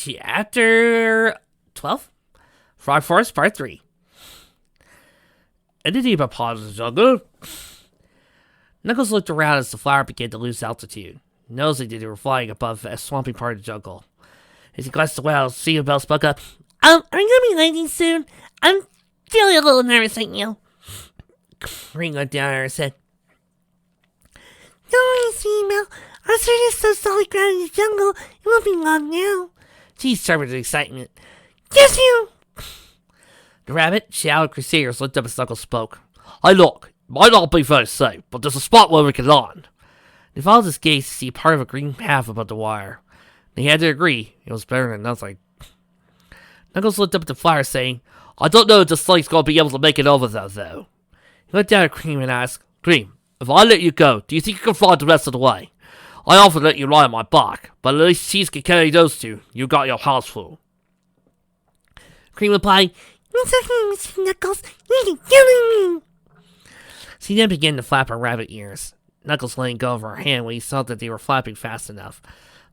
Chapter 12? Frog Forest Part 3. In the deep part of the jungle, Knuckles looked around as the flower began to lose altitude, nosing that they were flying above a swampy part of the jungle. As he glanced away, Steel Bell spoke up. Are you gonna be landing soon? I'm feeling a little nervous right now. Green looked down at her and said, Don't worry, Steel Bell. Our search is so solid ground in the jungle, it won't be long now. She started with excitement. Yes, you! The rabbit, Shadow, and Crusaders looked up as Knuckles spoke. Hey, look, it might not be very safe, but there's a spot where we can land. They followed his gaze to see part of a green path above the wire. They had to agree, it was better than nothing. Knuckles looked up at the flower, saying, I don't know if the Snake's going to be able to make it over there, though. He looked down at Cream and asked, Cream, if I let you go, do you think you can fly the rest of the way? I often let you lie on my back, but at least Cheese can carry those two. You got your house full. Cream replied, It's okay, Mr. Knuckles. You're killing me. She then began to flap her rabbit ears. Knuckles letting go of her hand when he saw that they were flapping fast enough.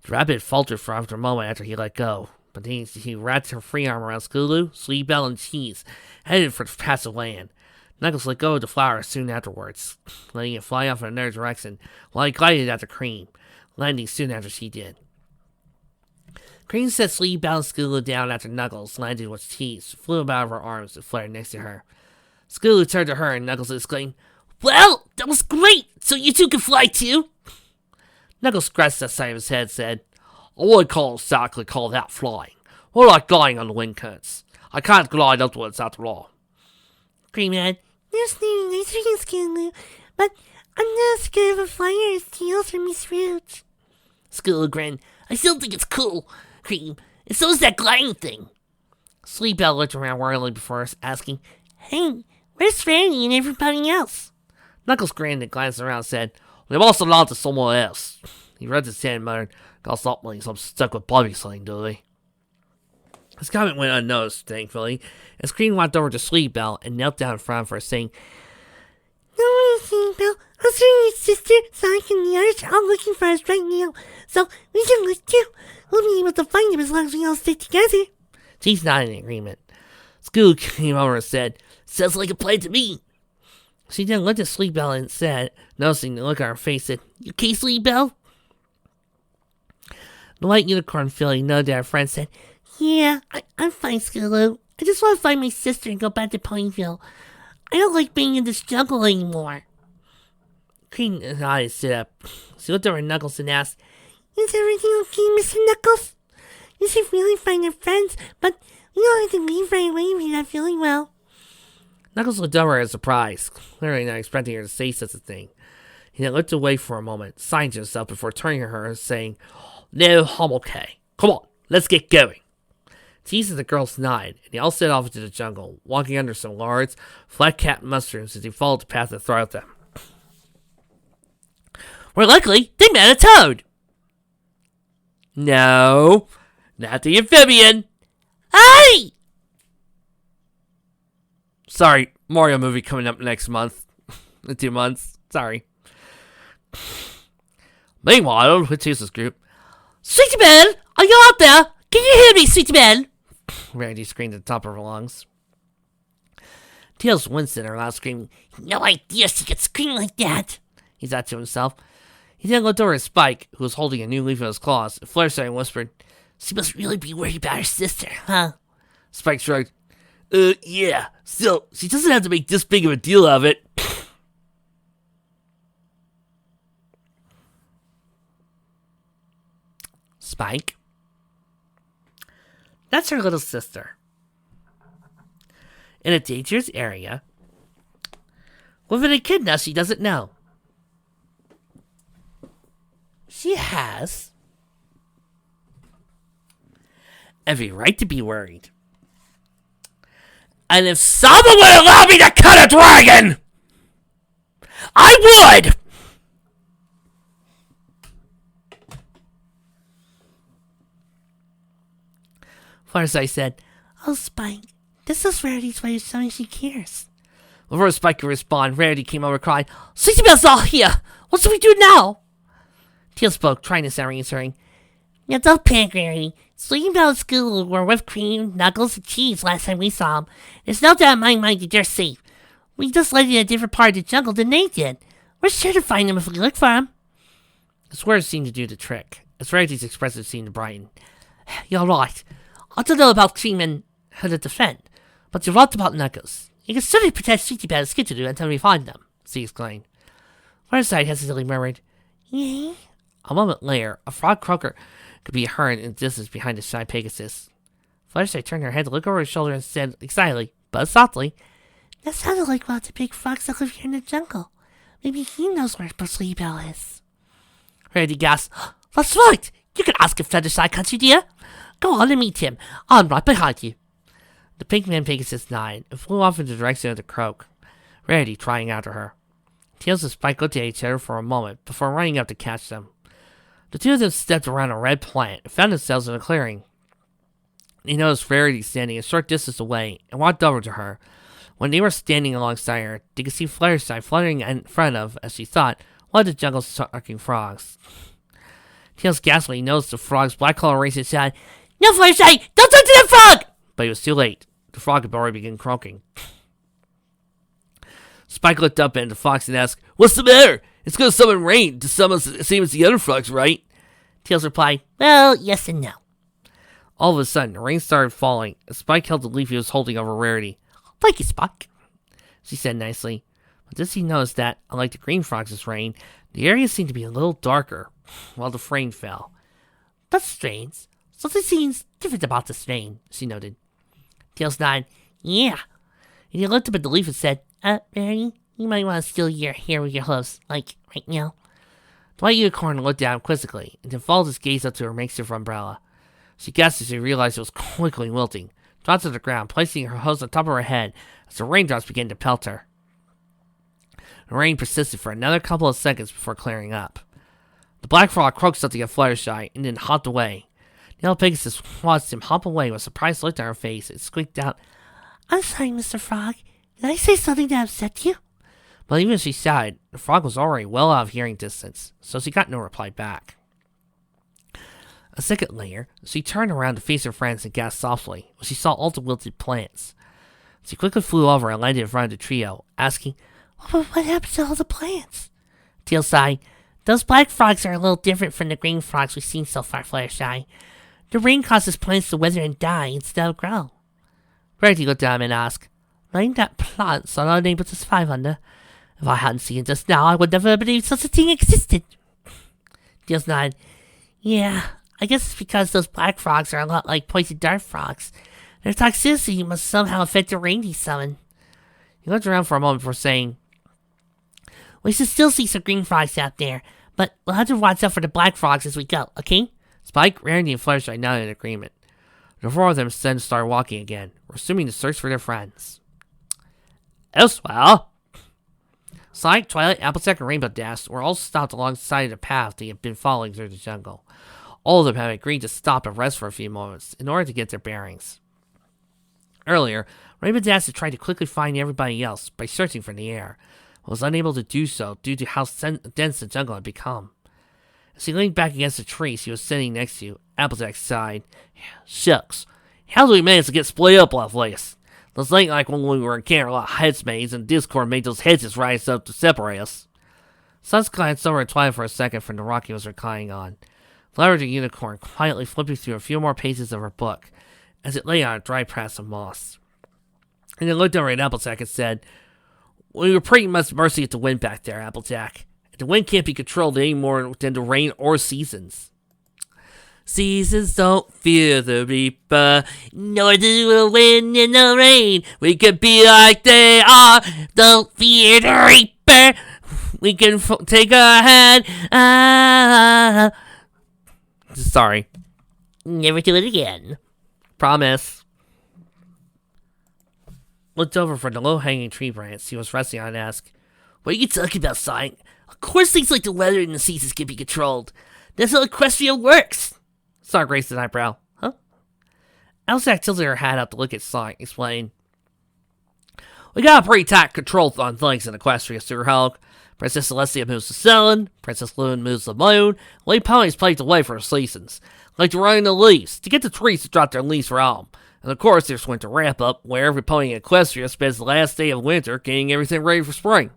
The rabbit faltered for a moment after he let go, but then he wrapped her free arm around Skulu, Sleebell, and Cheese, headed for the passive land. Knuckles let go of the flower soon afterwards, letting it fly off in another direction while he glided after Cream, landing soon after she did. Cream set Sleebell and Skulu down after Knuckles landed with Cheese, flew out of her arms, and flared next to her. Skulu turned to her and Knuckles exclaimed, Well, that was great! So you two can fly too? Knuckles scratched the side of his head and said, I wouldn't exactly call that flying. More like gliding on the wind currents. I can't glide upwards after all. Cream had, There's no nicer than Skulu, but I'm not scared of a flyer as Tails or Miss Roots. Skulu grinned, I still think it's cool, Cream, and so's that gliding thing. Sleebell looked around worriedly before asking, Hey, where's Freddy and everybody else? Knuckles grinned and glanced around and said, They must have landed somewhere else. He rubbed his head and muttered, Got something, so I'm stuck with Bobby Sling, do they? His comment went unnoticed, thankfully, as Cream walked over to Sleebell and knelt down in front of her, saying, Don't worry, Sleebell. I'll send your sister, Sonic, and the others all looking for us right now, so we can look too. We'll be able to find them as long as we all stick together. She's nodding in agreement. Skulu came over and said, Sounds like a plan to me. She then looked at Sleebell and said, noticing the look on her face, said, You okay, Sleebell? The white unicorn filling nodded at her friend said, Yeah, I'm fine, Skulu. I just want to find my sister and go back to Pineville. I don't like being in this jungle anymore. Cream nodded and stood up. She looked over at Knuckles and asked, Is everything okay, Mr. Knuckles? You should really find your friends, but we don't have to leave right away if you're not feeling well. Knuckles looked over in surprise, clearly not expecting her to say such a thing. He then looked away for a moment, sighing to himself before turning to her and saying, No, I'm okay. Come on, let's get going. Cheese and the girls nodded, and they all set off into the jungle, walking under some large, flat-capped mushrooms as they followed the path that throttled them. More likely, they met a toad. No, not the amphibian. Hey! Sorry, Mario movie coming up next month. In 2 months. Sorry. Meanwhile, with Cheese's group, Sweetie Belle, are you out there? Can you hear me, Sweetie Belle? Randy screamed at the top of her lungs. Tails winced at her loud screaming. No idea she could scream like that. He thought to himself. He then looked over at Spike, who was holding a new leaf in his claws, and Flare and whispered, She must really be worried about her sister, huh? Spike shrugged. Yeah. Still, she doesn't have to make this big of a deal of it. Spike? That's her little sister. In a dangerous area. With an echidna she doesn't know. She has every right to be worried. And if someone would allow me to cut a dragon, I would! Fireside said, Oh, Spike, this is Rarity's way of showing she cares. Before Spike could respond, Rarity came over crying, Sweetie Belle's all here! What should we do now? Tails spoke, trying to sound reassuring. Now don't panic, Rarity. Sleepybell and School were with Cream, Knuckles, and Cheese last time we saw them. There's no doubt in my mind that they're safe. We just landed in a different part of the jungle than they did. We're sure to find them if we look for them. His words seemed to do the trick. As Rarity's expression seemed to brighten. You're right. I don't know about Cream and how to defend, but you're right about Knuckles. You can certainly protect Sleepybell and Skidoo until we find them, she exclaimed. Fluttershy hesitantly murmured, "Yay?" A moment later, a frog croaker could be heard in the distance behind the shy Pegasus. Fluttershy turned her head to look over his shoulder and said excitedly, but softly, "That sounded like one of the big frogs that live here in the jungle. Maybe he knows where Sleepybell is." Rarity gasped, "That's right! You can ask if Fluttershy can't you, dear? Go on and meet him. I'm right behind you." The pink man Pegasus nodded and flew off in the direction of the croak, Rarity trying after her. Tails and Spike looked at each other for a moment before running up to catch them. The two of them stepped around a red plant and found themselves in a clearing. They noticed Rarity standing a short distance away and walked over to her. When they were standing alongside her, they could see Fluttershy fluttering in front of, as she thought, one of the jungle's sucking frogs. Tails gasped when he noticed the frog's black color raised his hand. "No, Fluttershy! Don't talk to that frog!" But it was too late. The frog had already begun croaking. Spike looked up at the fox and asked, "What's the matter? It's gonna summon rain to summon the same as the other frogs, right?" Tails replied, "Well, yes and no." All of a sudden, the rain started falling, and Spike held the leaf he was holding over Rarity. "Thank you, Spike," she said nicely. But then he noticed that, unlike the green frogs' rain, the area seemed to be a little darker while the rain fell. "That's strange. Something seems different about this rain," she noted. Tails nodded, "Yeah." And he looked up at the leaf and said, "Rarity, you might want to steal your hair with your hooves, like right now." The white unicorn looked down quizzically, and then followed his gaze up to her makeshift umbrella. She gasped as she realized it was quickly wilting, dropped to the ground, placing her hose on top of her head as the raindrops began to pelt her. The rain persisted for another couple of seconds before clearing up. The black frog croaked something at Fluttershy and then hopped away. The yellow Pegasus watched him hop away with a surprised look on her face and squeaked out, "I'm sorry, Mr. Frog. Did I say something that upset you?" But even as she sighed, the frog was already well out of hearing distance, so she got no reply back. A second later, she turned around to face her friends and gasped softly when she saw all the wilted plants. She quickly flew over and landed in front of the trio, asking, "What happened to all the plants?" Tails sighed, "Those black frogs are a little different from the green frogs we've seen so far, Fluttershy. The rain causes plants to wither and die instead of grow." Rarity looked at him and asked, "Rain that plants are unable to survive under. If I hadn't seen it just now, I would never have believed such a thing existed." Tails nodded, "Yeah, I guess it's because those black frogs are a lot like poison dart frogs. Their toxicity must somehow affect the rain they summon." He looked around for a moment before saying, "We should still see some green frogs out there, but we'll have to watch out for the black frogs as we go, okay?" Spike, Rarity, and Fluttershy nodded in agreement. The four of them then started walking again, resuming the search for their friends. Elsewhere, Sonic, Twilight, Applejack, and Rainbow Dash were all stopped alongside the path they had been following through the jungle. All of them had agreed to stop and rest for a few moments in order to get their bearings. Earlier, Rainbow Dash had tried to quickly find everybody else by searching for the air, but was unable to do so due to how dense the jungle had become. As he leaned back against the tree she was sitting next to, Applejack sighed. "Shucks, how did we manage to get split up like this? This ain't like when we were in Canterlot Headsmaze and Discord made those hedges rise up to separate us." Suns glanced over at Twilight for a second from the rock he was reclining on. Flower the unicorn quietly flipping through a few more pages of her book as it lay on a dry patch of moss. And then looked over at Applejack and said, "We were pretty much mercy at the wind back there, Applejack. The wind can't be controlled any more than the rain or seasons. Seasons don't fear the reaper, nor do the wind and the rain. We can be like they are, don't fear the reaper. We can take a hand. Sorry. Never do it again. Promise." Looked over for the low-hanging tree branch he was resting on and asked, "What are you talking about, Sonic? Of course things like the weather and the seasons can be controlled. That's how Equestria works." Sonic raised an eyebrow. "Huh?" Applejack tilted her hat up to look at Sonic, explaining, We got a pretty tight control on things in Equestria, Super Hulk. Princess Celestia moves to Cylon, Princess Loon moves to the moon, Lady Pony's paved the way for the seasons. Like to run the leaves, to get the trees to drop their leaves for home. And of course, there's winter wrap up, where every pony in Equestria spends the last day of winter getting everything ready for spring.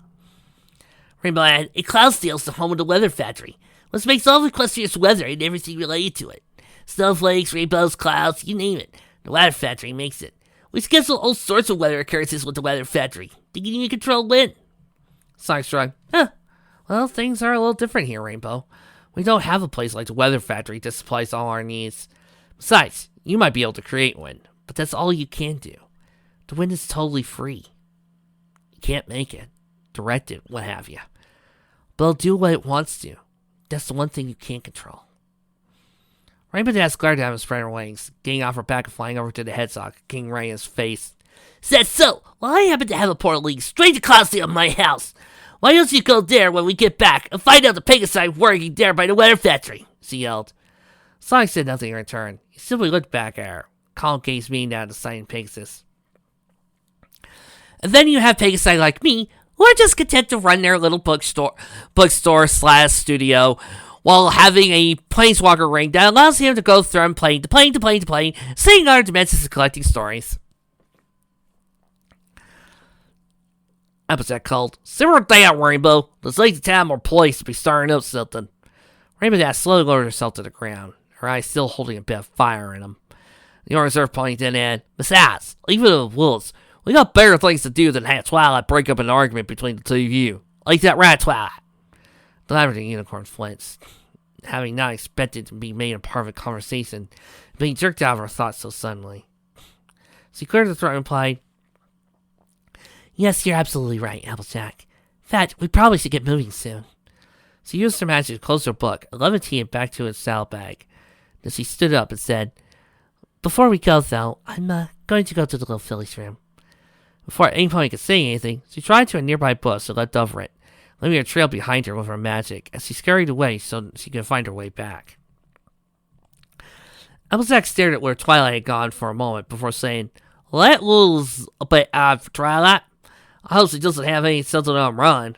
Rainbow added, and Cloudsdale's the home of the weather factory, which makes all of Equestria's weather and everything related to it. Snowflakes, rainbows, clouds, you name it. The weather factory makes it. We schedule all sorts of weather occurrences with the weather factory. They can even control wind. Sonic shrugged. Well, things are a little different here, Rainbow. We don't have a place like the weather factory that supplies all our needs. Besides, you might be able to create wind, but that's all you can do. The wind is totally free. You can't make it, direct it, what have you. But it'll do what it wants to. That's the one thing you can't control. Rainbow Dash glared at him and spread her wings, getting off her back and flying over to the headstock, King right in his face. Is that so? Well, I happen to have a portal leading straight to Cloudsdale in my house. Why don't you go there when we get back and find out the Pegasi working there by the weather factory? She yelled. Sonic said nothing in return. He simply looked back at her, calm gaze meeting down at the sign Pegasus. And then you have Pegasi like me, who are just content to run their little bookstore/studio, while having a planeswalker ring that allows him to go from plane to plane to plane to plane, seeing other dimensions and collecting stories. Applejack called, "Simmer down, Rainbow. This ain't the time or place to be stirring up something." Rainbow Dash slowly lowered herself to the ground, her eyes still holding a bit of fire in them. The reserve pony then added, "Besides, leave it to the wolves. We got better things to do than have Twilight break up an argument between the two of you. Like that right, Twilight?" The Labyrinth Unicorn flinched, having not expected to be made a part of a conversation, being jerked out of her thoughts so suddenly. She cleared her throat and replied, "Yes, you're absolutely right, Applejack. In fact, we probably should get moving soon." She used her magic to close her book, levitate it back to its saddlebag. Then she stood up and said, "Before we go, though, I'm going to go to the little filly's room." Before any pony could say anything, she tried to a nearby bush and leapt over it, leaving a trail behind her with her magic as she scurried away so she could find her way back. Applejack stared at where Twilight had gone for a moment before saying, "Well, that was a bit odd for Twilight. I hope she doesn't have any sense of them run."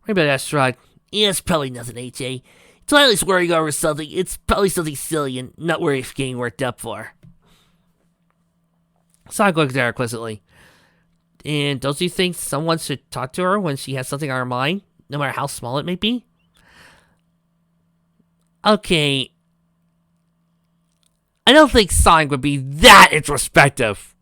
Rainbow Dash shrugged. "Yeah, it's probably nothing, AJ. Twilight's worrying over something. It's probably something silly and not worth getting worked up for." Sonic looked at her quizzically. "And don't you think someone should talk to her when she has something on her mind, no matter how small it may be?" "Okay. I don't think Sonic would be that introspective."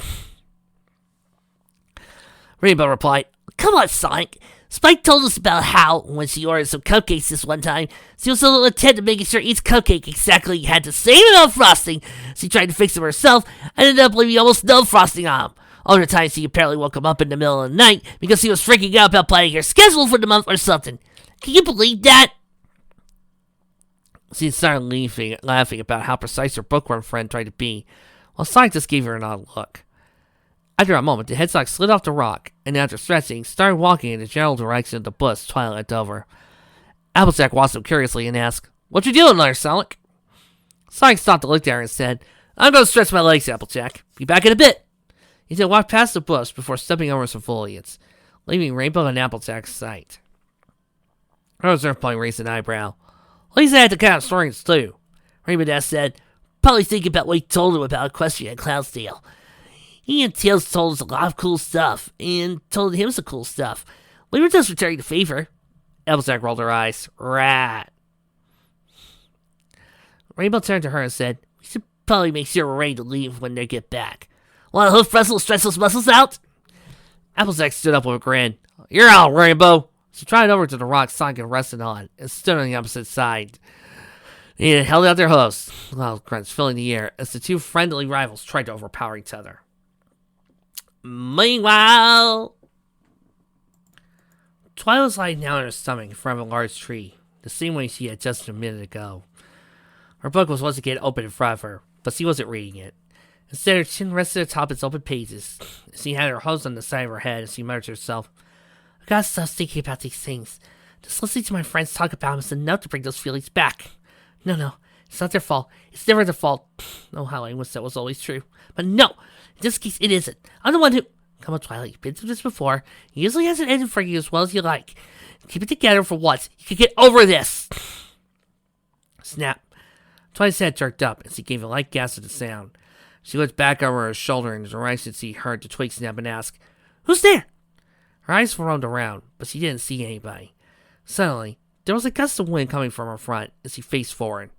Rainbow replied, "Come on, Sonic. Spike told us about how, when she ordered some cupcakes this one time, she was a little intent on making sure each cupcake exactly had the same amount of frosting. She tried to fix them herself and ended up leaving almost no frosting on them. Other times she apparently woke him up in the middle of the night because he was freaking out about planning her schedule for the month or something. Can you believe that?" She started laughing about how precise her bookworm friend tried to be, while Sonic just gave her an odd look. After a moment, the headstock slid off the rock, and after stretching, started walking in the general direction of the bush Twilight led over. Applejack watched him curiously and asked, "What you doing there, Sonic?" Sonic stopped to look at her and said, "I'm going to stretch my legs, Applejack. Be back in a bit." He then walked past the bush before stepping over some foliage, leaving Rainbow and Applejack's sight. Her reserve pony raised an eyebrow. "Well, he's had the kind of stories, too." Rainbow Dash said, "Probably thinking about what he told him about Equestria and Cloudsdale. He and Tails told us a lot of cool stuff, and told him some cool stuff. We were just returning the favor." Applejack rolled her eyes. "Right." Rainbow turned to her and said, "We should probably make sure we're ready to leave when they get back. Want a hoof wrestle, stretch those muscles out?" Applejack stood up with a grin. "You're out, Rainbow." She tried over to the rock Sonic had rested on, and stood on the opposite side. They held out their hooves, loud grunts filling the air as the two friendly rivals tried to overpower each other. Meanwhile, Twilight was lying down on her stomach in front of a large tree, the same way she had just a minute ago. Her book was once again open in front of her, but she wasn't reading it. Instead, her chin rested atop its open pages. She had her hose on the side of her head as she muttered to herself, "I gotta stop thinking about these things. Just listening to my friends talk about them is enough to bring those feelings back. No, it's not their fault. It's never their fault. Oh, how I wish that was always true. But no, in this case, it isn't. I'm the one who..." Come on, Twilight, you've been through this before. It usually hasn't ended for you as well as you like. Keep it together for once. You can get over this. Snap. Twilight's head jerked up as he gave a light gasp at the sound. She looked back over her shoulder and her eyes could see her to twig snap and ask, "Who's there?" Her eyes roamed around, but she didn't see anybody. Suddenly, there was a gust of wind coming from her front as she faced forward.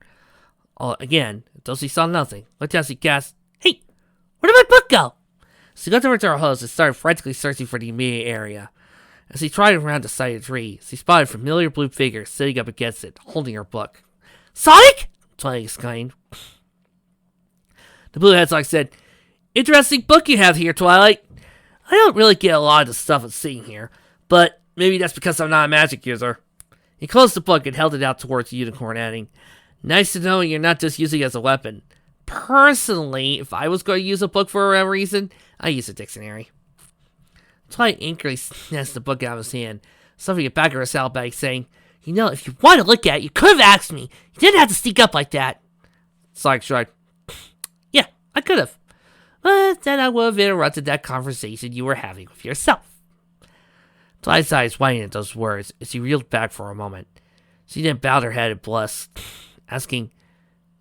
Again, though she saw nothing, looked as she gasped, "Hey, where did my book go?" She looked over to her host and started frantically searching for the immediate area. As she tried around the side of the tree, she spotted a familiar blue figure sitting up against it, holding her book. "Sonic!" Twilight exclaimed. The blue hedgehog said, "Interesting book you have here, Twilight. I don't really get a lot of the stuff I'm seeing here, but maybe that's because I'm not a magic user." He closed the book and held it out towards the unicorn, adding, "Nice to know you're not just using it as a weapon. Personally, if I was going to use a book for whatever reason, I use a dictionary." Twilight angrily snatched the book out of his hand, stuffing it back in her saddlebag, saying, "You know, if you want to look at it, you could have asked me. You didn't have to sneak up like that." Sonic shrugged. "Yeah, I could have. But then I would have interrupted that conversation you were having with yourself." Twilight's eyes widened at those words as she reeled back for a moment. She then bowed her head and blushed, asking,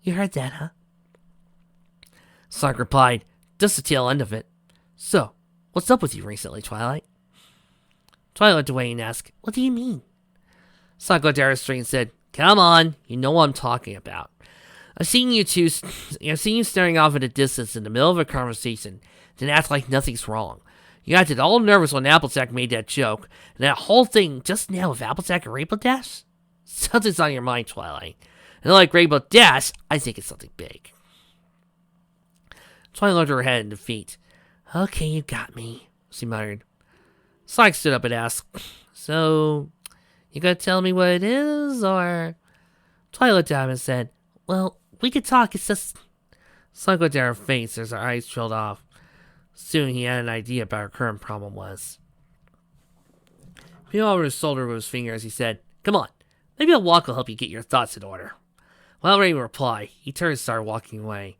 "You heard that, huh?" Sonic replied, just the tail end of it. "So, what's up with you recently, Twilight?" Twilight looked away and asked, "What do you mean?" Sonic looked at her straight and said, "Come on, you know what I'm talking about. I've seen you staring off at a distance in the middle of a conversation, then act like nothing's wrong. You acted all nervous when Applejack made that joke, and that whole thing just now with Applejack and Rainbow Dash? Something's on your mind, Twilight. And like Rainbow Dash, I think it's something big." Twilight looked her head in defeat. "Okay, you got me," she muttered. Sonic stood up and asked, "So, you gonna tell me what it is, or?" Twilight looked at him and said, "Well, we could talk, it's just..." Sonic looked at her face as her eyes trailed off. Soon he had an idea about her current problem was. He over his shoulder with his finger as he said, "Come on, maybe a walk will help you get your thoughts in order." Without ready to reply, he turned and started walking away.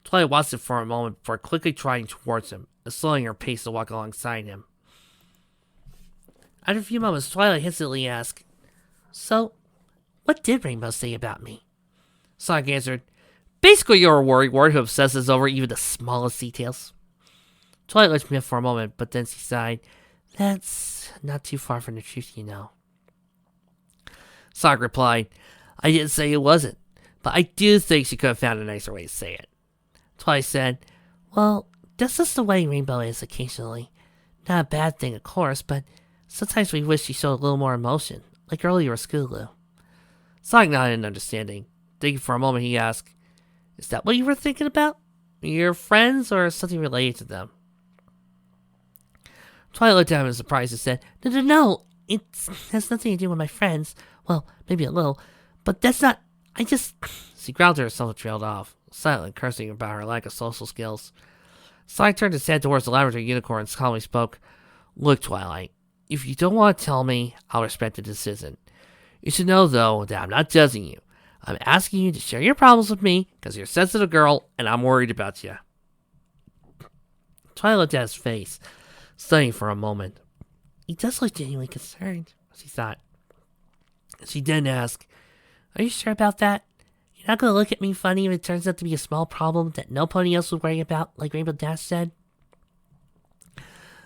Twilight watched him for a moment before quickly trotting towards him and slowing her pace to walk alongside him. After a few moments, Twilight hesitantly asked, "So, what did Rainbow say about me?" Sonic answered, "Basically, you're a worrywart who obsesses over even the smallest details." Twilight looked at me for a moment, but then she sighed. "That's not too far from the truth, you know." Sonic replied, "I didn't say it wasn't, but I do think she could have found a nicer way to say it." Twilight said, "Well, that's just the way Rainbow is occasionally. Not a bad thing, of course, but sometimes we wish she showed a little more emotion, like earlier with Scootaloo." Sonic nodded in understanding. Thinking for a moment, he asked, "Is that what you were thinking about? Your friends, or something related to them?" Twilight looked at him in surprise and said, No, it has nothing to do with my friends. Well, maybe a little, but that's not, She growled to herself and trailed off, silently cursing about her lack of social skills. Sonic turned his head towards the laboratory unicorn and calmly spoke, "Look, Twilight, if you don't want to tell me, I'll respect the decision. You should know, though, that I'm not judging you. I'm asking you to share your problems with me because you're a sensitive girl and I'm worried about you." Twilight looked at his face, studying for a moment. He does look genuinely concerned, she thought. She then asked, "Are you sure about that? You're not going to look at me funny if it turns out to be a small problem that no pony else would worry about, like Rainbow Dash said?"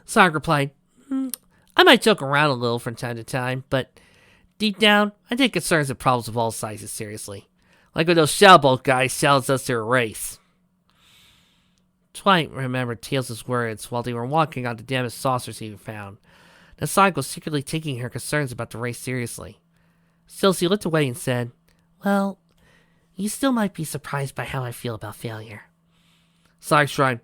Sonic replied, "I might joke around a little from time to time, but deep down, I take concerns and problems of all sizes seriously. Like when those Shadowbolt guys challenged us to a race." Twilight remembered Tails' words while they were walking on the damaged saucers he found. That Sonic was secretly taking her concerns about the race seriously. Still, she looked away and said, "Well, you still might be surprised by how I feel about failure." Sonic shrugged.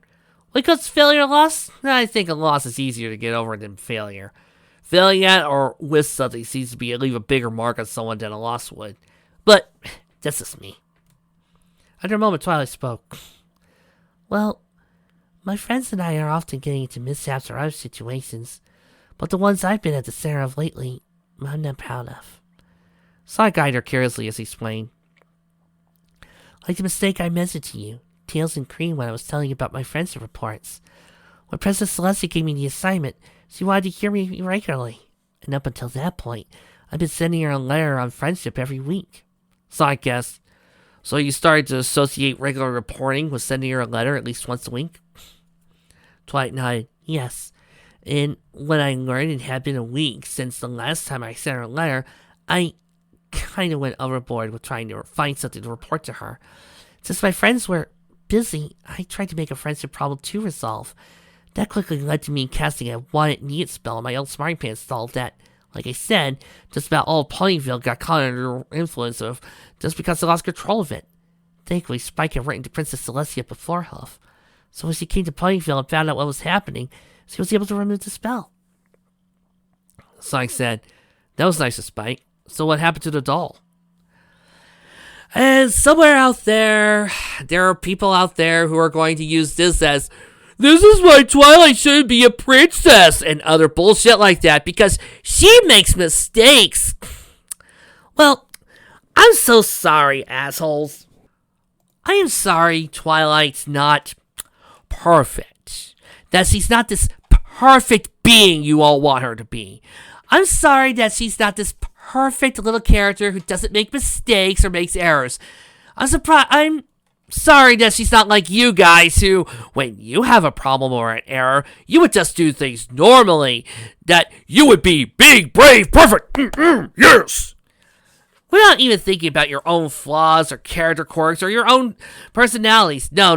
"When it comes to failure or loss, I think a loss is easier to get over than failure. Failing at or with something seems to leave a bigger mark on someone than a loss would. But that's just me." After a moment, Twilight spoke. "Well, my friends and I are often getting into mishaps or other situations, but the ones I've been at the center of lately, I'm not proud of." Sonic eyed her curiously as he explained. "Like the mistake I mentioned to you, Tails and Cream, when I was telling you about my friendship reports. When Princess Celestia gave me the assignment, she wanted to hear me regularly. And up until that point, I've been sending her a letter on friendship every week. So I guess. So you started to associate regular reporting with sending her a letter at least once a week? Twilight nodded. Yes. And when I learned it had been a week since the last time I sent her a letter, I kind of went overboard with trying to find something to report to her. Since my friends were busy, I tried to make a friendship problem to resolve. That quickly led to me casting a want it need spell on my old Smarty Pants doll that, like I said, just about all of Ponyville got caught under the influence of just because they lost control of it. Thankfully, Spike had written to Princess Celestia beforehand. So when she came to Ponyville and found out what was happening, she was able to remove the spell. Sonic said, "That was nice of Spike. So what happened to the doll?" And somewhere out there are people out there who are going to use this as, "This is why Twilight shouldn't be a princess," and other bullshit like that, because she makes mistakes. Well, I'm so sorry, assholes. I am sorry Twilight's not perfect. That she's not this perfect being you all want her to be. I'm sorry that she's not this perfect little character who doesn't make mistakes or makes errors. I'm sorry that she's not like you guys who, when you have a problem or an error, you would just do things normally. That you would be big, brave, perfect. Yes! Without even thinking about your own flaws or character quirks or your own personalities. No.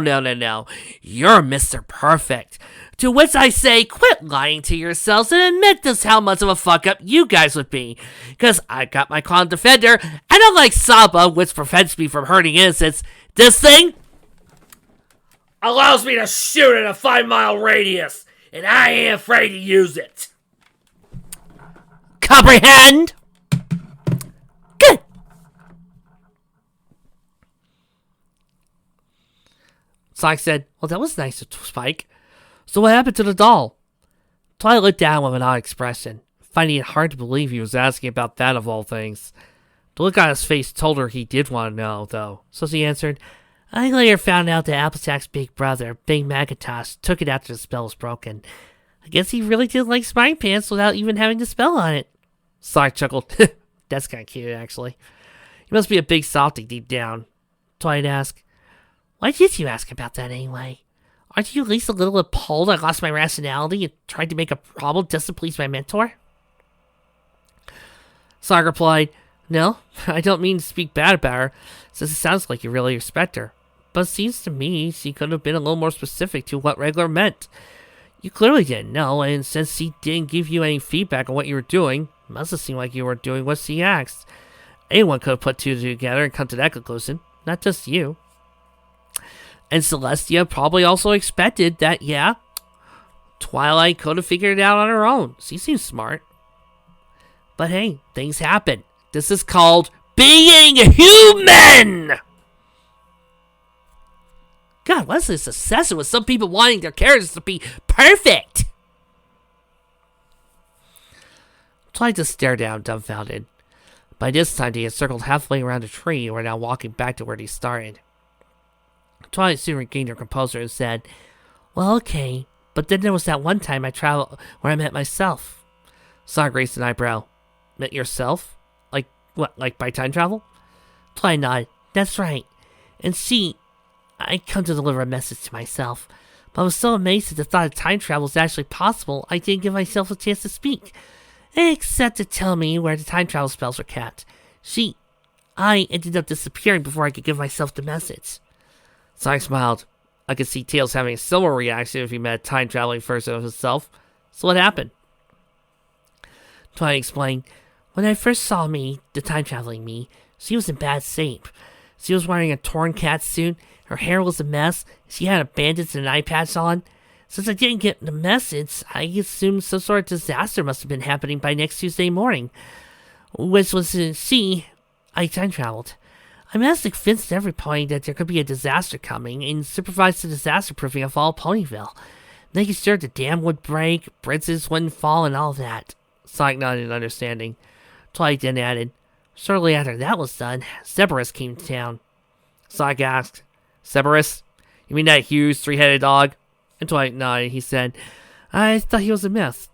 You're Mr. Perfect. To which I say, quit lying to yourselves and admit just how much of a fuck up you guys would be. Because I got my Con Defender, and unlike Saba, which prevents me from hurting innocents, this thing allows me to shoot at a 5-mile radius, and I ain't afraid to use it. Comprehend? Good. Sonic said, "Well, that was nice of Spike. So what happened to the doll?" Twilight looked down with an odd expression, finding it hard to believe he was asking about that of all things. The look on his face told her he did want to know, though, so she answered, "I later found out that Applejack's big brother, Big Macintosh, took it after the spell was broken. I guess he really did like Smarty Pants without even having the spell on it." Sonic chuckled. "That's kind of cute, actually. He must be a big softy deep down." Twilight asked, "Why did you ask about that anyway? Aren't you at least a little appalled I lost my rationality and tried to make a problem just to please my mentor?" Sonic replied, "No, I don't mean to speak bad about her, since it sounds like you really respect her. But it seems to me she could have been a little more specific to what regular meant. You clearly didn't know, and since she didn't give you any feedback on what you were doing, it must have seemed like you were doing what she asked. Anyone could have put two together and come to that conclusion, not just you. And Celestia probably also expected that, yeah, Twilight could have figured it out on her own. She seems smart. But hey, things happen. This is called being human!" God, what's this obsession with some people wanting their characters to be perfect? Twilight just stared down, dumbfounded. By this time, they had circled halfway around a tree and were now walking back to where they started. Twilight soon regained her composure and said, "Well, okay, but then there was that one time I traveled where I met myself." Sonic raised an eyebrow. "Met yourself? Like, what, like by time travel?" Twilight nodded. "That's right. And see, I come to deliver a message to myself, but I was so amazed at the thought of time travel was actually possible, I didn't give myself a chance to speak, except to tell me where the time travel spells were kept. I ended up disappearing before I could give myself the message." Sonic smiled. I could see Tails having a similar reaction if he met a time-traveling version of himself. So what happened? Twilight explained, "When I first saw me, the time-traveling me, she was in bad shape. She was wearing a torn cat suit, her hair was a mess, she had a bandage and an eye patch on. Since I didn't get the message, I assumed some sort of disaster must have been happening by next Tuesday morning. Which was I time-traveled. I managed to convince every point that there could be a disaster coming and supervised the disaster proofing of all Ponyville, making sure the dam would break, bridges wouldn't fall, and all that." Sonic nodded in understanding. Twilight then added, "Shortly after that was done, Cerberus came to town." Sonic asked, "Cerberus? You mean that huge three-headed dog?" And Twilight nodded. He said, I thought he was a myth.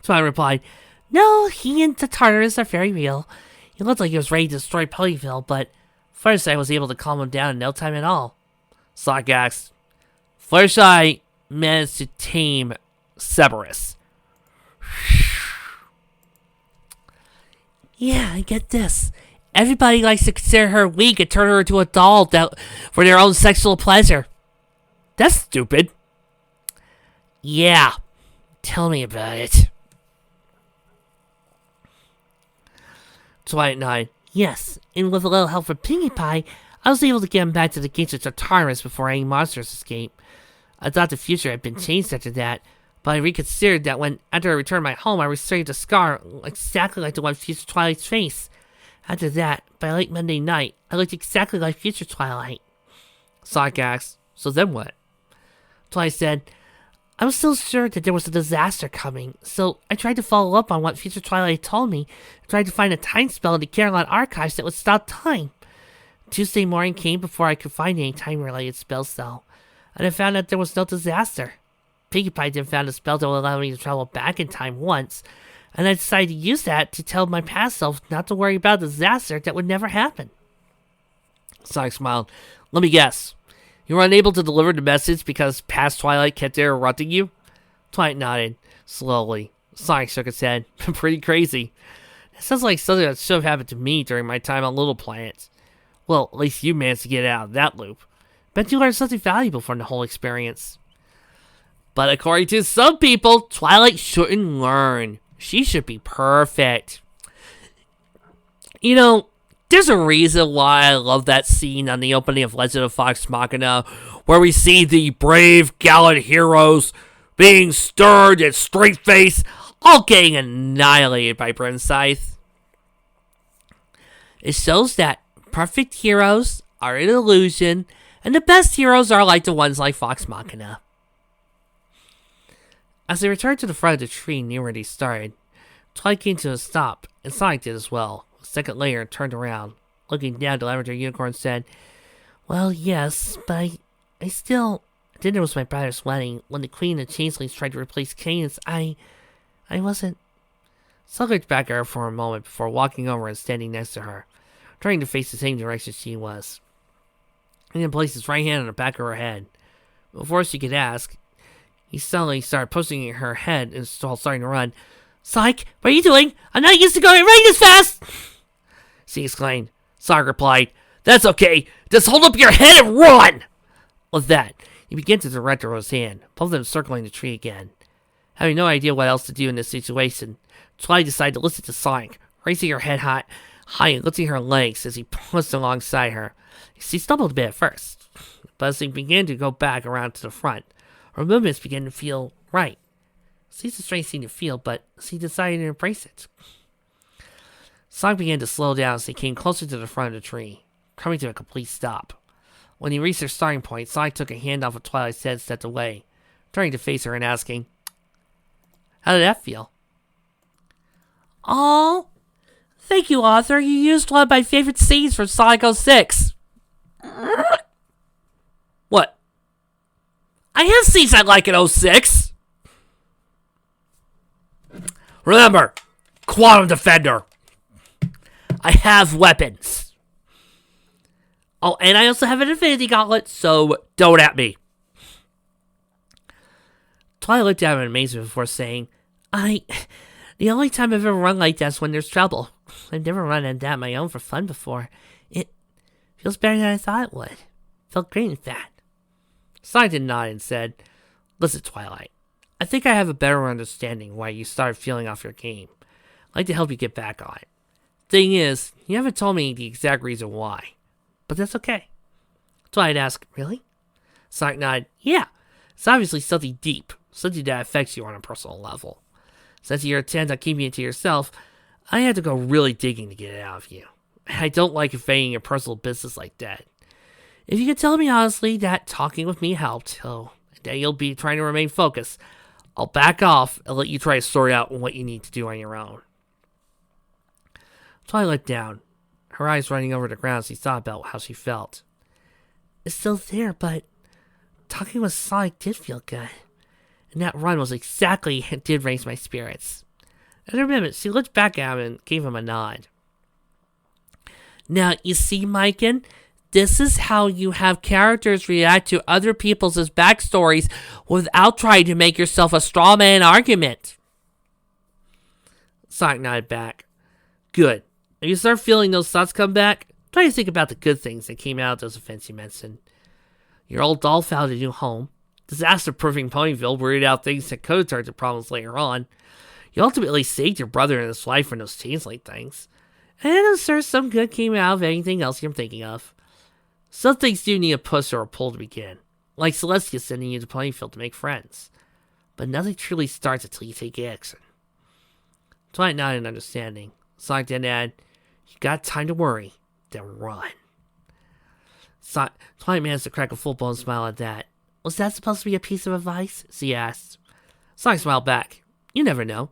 Twilight replied, No, he and the Tartarus are very real. He looked like he was ready to destroy Ponyville, but Fluttershy was able to calm him down in no time at all. Sonic asked, Fluttershy managed to tame Cerberus. Yeah, I get this. Everybody likes to consider her weak and turn her into a doll for their own sexual pleasure. That's stupid. Yeah, tell me about it. Twilight nodded. Yes, and with a little help from Pinkie Pie, I was able to get him back to the gates of Tartarus before any monsters escaped. I thought the future had been changed after that, but I reconsidered that when, after I returned my home, I received a scar exactly like the one Future Twilight's face. After that, by late Monday night, I looked exactly like Future Twilight. Sonic asked, so then what? Twilight said, I was still sure that there was a disaster coming, so I tried to follow up on what Future Twilight told me, and tried to find a time spell in the Carolyn archives that would stop time. Tuesday morning came before I could find any time-related spells, though, and I found that there was no disaster. Pinkie Pie then found a spell that would allow me to travel back in time once, and I decided to use that to tell my past self not to worry about a disaster that would never happen. Sonic smiled. Let me guess. You were unable to deliver the message because past Twilight kept interrupting you? Twilight nodded, slowly. Sonic shook his head. Pretty crazy. That sounds like something that should have happened to me during my time on Little Planet. Well, at least you managed to get out of that loop. Bet you learned something valuable from the whole experience. But according to some people, Twilight shouldn't learn. She should be perfect. You know, there's a reason why I love that scene on the opening of Legend of Vox Machina, where we see the brave, gallant heroes being stern and straight-faced, all getting annihilated by Bryn Scythe. It shows that perfect heroes are an illusion, and the best heroes are like the ones like Vox Machina. As they returned to the front of the tree near where they started, Twilight came to a stop, and Sonic did as well. A second later, turned around, looking down to Lavender Unicorn, said, Well, yes, but I still... Dinner was my brother's wedding. When the Queen and the Changelings tried to replace Cadance, I wasn't... Sonic looked back at her for a moment before walking over and standing next to her, turning to face the same direction she was. He then placed his right hand on the back of her head. Before she could ask, he suddenly started pushing at her head and starting to run. Sonic, what are you doing? I'm not used to going running this fast! She exclaimed. Sonic replied, That's okay. Just hold up your head and run! With that, he began to direct her with his hand, both of them circling the tree again. Having no idea what else to do in this situation, Twilight decided to listen to Sonic, raising her head high and lifting her legs as he pushed alongside her. She stumbled a bit at first, but as he began to go back around to the front, her movements began to feel right. It's a strange thing to feel, but she decided to embrace it. Sonic began to slow down as he came closer to the front of the tree, coming to a complete stop. When he reached their starting point, Sonic took a hand off of Twilight's head and stepped away, turning to face her and asking, How did that feel? Oh, thank you, Arthur. You used one of my favorite scenes from Sonic 06. What? I have scenes I like in 06. Remember, Quantum Defender. I have weapons. Oh, and I also have an Infinity Gauntlet, so don't at me. Twilight looked at him in amazement before saying, The only time I've ever run like that is when there's trouble. I've never run on that on my own for fun before. It feels better than I thought it would. Felt great in fact. Sonic did nod and said, Listen, Twilight. I think I have a better understanding why you started feeling off your game. I'd like to help you get back on it. Thing is, you haven't told me the exact reason why. But that's okay. Twilight asked, Really? Sonic nodded, Yeah. It's obviously something deep. Something that affects you on a personal level. Since you're intent on keeping it to yourself, I had to go really digging to get it out of you. I don't like invading your personal business like that. If you could tell me honestly that talking with me helped, that you'll be trying to remain focused, I'll back off and let you try to sort out what you need to do on your own. Twilight looked down, her eyes running over the ground as she thought about how she felt. It's still there, but talking with Sonic did feel good. And that run was exactly it did raise my spirits. After a minute, she looked back at him and gave him a nod. Now, you see, Mikan, this is how you have characters react to other people's backstories without trying to make yourself a straw man argument. Sonic nodded back. Good. If you start feeling those thoughts come back, try to think about the good things that came out of those events you mentioned. Your old doll found a new home. Disaster-proofing Ponyville worried out things that could turn to problems later on. You ultimately saved your brother and his wife from those changeling things. And I'm sure some good came out of anything else you're thinking of. Some things do need a push or a pull to begin. Like Celestia sending you to Ponyville to make friends. But nothing truly starts until you take action. Twilight nodded in understanding. Sonic then added, you got time to worry, then run. Twilight managed to crack a full-blown smile at that. Was that supposed to be a piece of advice? She asked. Sonic smiled back. You never know.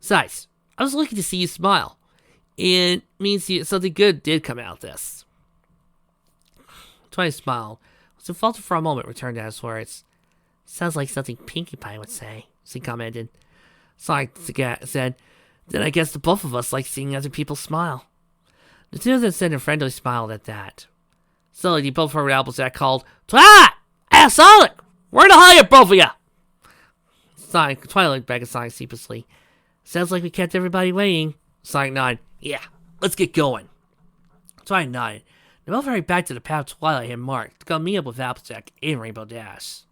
Besides, I was looking to see you smile. It means something good did come out of this. Twilight smiled. Was faltered for a moment, returned to his words. Sounds like something Pinkie Pie would say, she commented. Sonic said, then I guess the both of us like seeing other people smile. The two of them sent a friendly smile at that. Suddenly, they both heard Applejack called, Twilight! Hey, Sonic! Where the hell are both of you? Twilight looked back at Sonic sheepishly. Sounds like we kept everybody waiting. Sonic nodded. Yeah, let's get going. Twilight nodded. They both hurried back to the path Twilight had marked to go meet up with Applejack and Rainbow Dash.